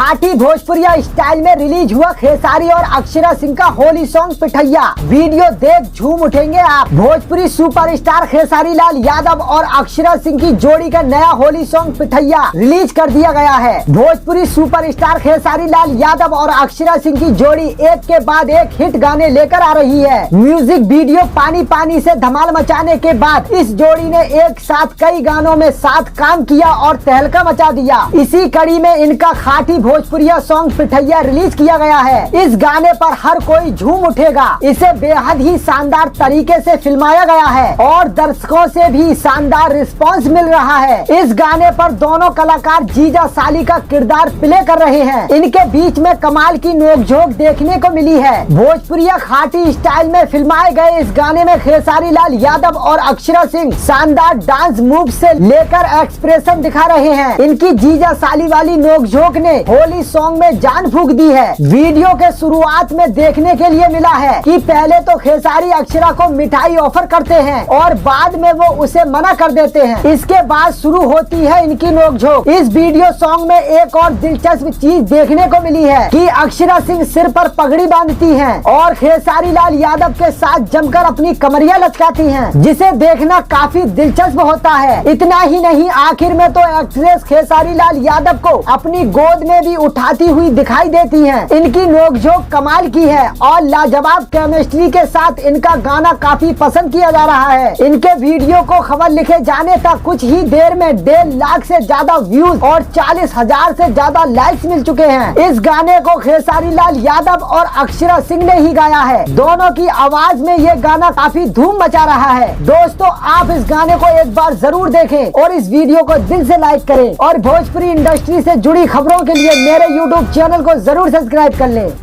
खाटी भोजपुरिया स्टाइल में रिलीज हुआ खेसारी और अक्षरा सिंह का होली सॉन्ग पिठैया। वीडियो देख झूम उठेंगे आप। भोजपुरी सुपरस्टार खेसारी लाल यादव और अक्षरा सिंह की जोड़ी का नया होली सॉन्ग पिठैया रिलीज कर दिया गया है। भोजपुरी सुपरस्टार खेसारी लाल यादव और अक्षरा सिंह की जोड़ी एक के बाद एक हिट गाने लेकर आ रही है। म्यूजिक वीडियो पानी पानी से धमाल मचाने के बाद इस जोड़ी ने एक साथ कई गानों में साथ काम किया और तहलका मचा दिया। इसी कड़ी में इनका खाटी भोजपुरिया सॉन्ग पिठैया रिलीज किया गया है। इस गाने पर हर कोई झूम उठेगा। इसे बेहद ही शानदार तरीके से फिल्माया गया है और दर्शकों से भी शानदार रिस्पांस मिल रहा है। इस गाने पर दोनों कलाकार जीजा साली का किरदार प्ले कर रहे हैं। इनके बीच में कमाल की नोकझोंक देखने को मिली है। भोजपुरिया खाटी स्टाइल में फिल्माए गए इस गाने में खेसारी लाल यादव और अक्षरा सिंह शानदार डांस मूव से लेकर एक्सप्रेशन दिखा रहे हैं। इनकी जीजा साली वाली नोकझोंक ने होली सॉन्ग में जान फूंक दी है। वीडियो के शुरुआत में देखने के लिए मिला है कि पहले तो खेसारी अक्षरा को मिठाई ऑफर करते हैं और बाद में वो उसे मना कर देते हैं। इसके बाद शुरू होती है इनकी नोकझोंक। इस वीडियो सॉन्ग में एक और दिलचस्प चीज देखने को मिली है कि अक्षरा सिंह सिर पर पगड़ी बांधती हैं और खेसारी लाल यादव के साथ जमकर अपनी कमरियां लचकाती हैं, जिसे देखना काफी दिलचस्प होता है। इतना ही नहीं, आखिर में तो एक्ट्रेस खेसारी लाल यादव को अपनी गोद में भी उठाती हुई दिखाई देती हैं। इनकी नोकझोंक कमाल की है और लाजवाब केमिस्ट्री के साथ इनका गाना काफी पसंद किया जा रहा है। इनके वीडियो को खबर लिखे जाने तक कुछ ही देर में 1.5 लाख से ज्यादा व्यूज और 40,000 से ज्यादा लाइक्स मिल चुके हैं। इस गाने को खेसारी लाल यादव और अक्षरा सिंह ने ही गाया है। दोनों की आवाज में ये गाना काफी धूम मचा रहा है। दोस्तों, आप इस गाने को एक बार जरूर देखें और इस वीडियो को दिल से लाइक करें और भोजपुरी इंडस्ट्री से जुड़ी खबरों के लिए मेरे YouTube चैनल को जरूर सब्सक्राइब कर लें।